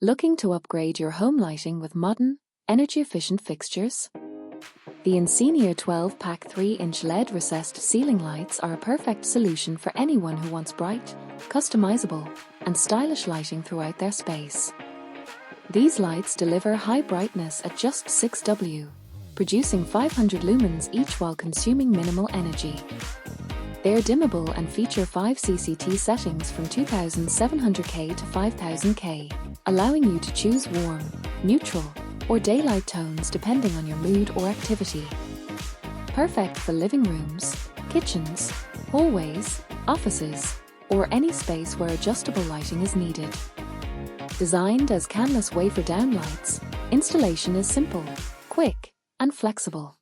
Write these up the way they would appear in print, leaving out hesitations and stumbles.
Looking to upgrade your home lighting with modern, energy-efficient fixtures? The Ensenior 12-pack 3-inch LED recessed ceiling lights are a perfect solution for anyone who wants bright, customizable, and stylish lighting throughout their space. These lights deliver high brightness at just 6W, producing 500 lumens each while consuming minimal energy. They are dimmable and feature 5 CCT settings from 2700K to 5000K, allowing you to choose warm, neutral, or daylight tones depending on your mood or activity. Perfect for living rooms, kitchens, hallways, offices, or any space where adjustable lighting is needed. Designed as canless wafer downlights, installation is simple, quick, and flexible.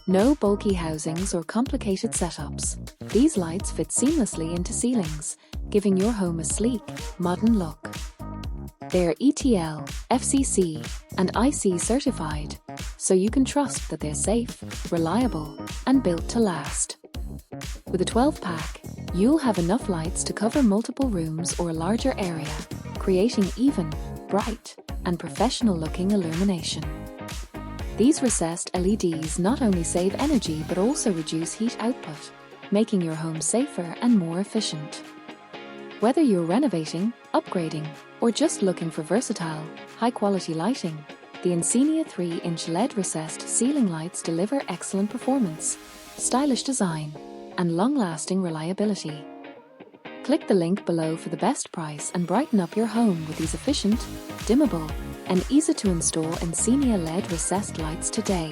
No bulky housings or complicated setups. These lights fit seamlessly into ceilings, giving your home a sleek, modern look. They are ETL, FCC, and IC certified, so you can trust that they're safe, reliable, and built to last. With a 12-pack, you'll have enough lights to cover multiple rooms or a larger area, creating even, bright, and professional-looking illumination. These recessed LEDs not only save energy but also reduce heat output, making your home safer and more efficient. Whether you're renovating, upgrading, or just looking for versatile, high-quality lighting, the Ensenior 3-inch LED recessed ceiling lights deliver excellent performance, stylish design, and long-lasting reliability. Click the link below for the best price and brighten up your home with these efficient, dimmable, and easy-to-install Ensenior LED recessed lights today.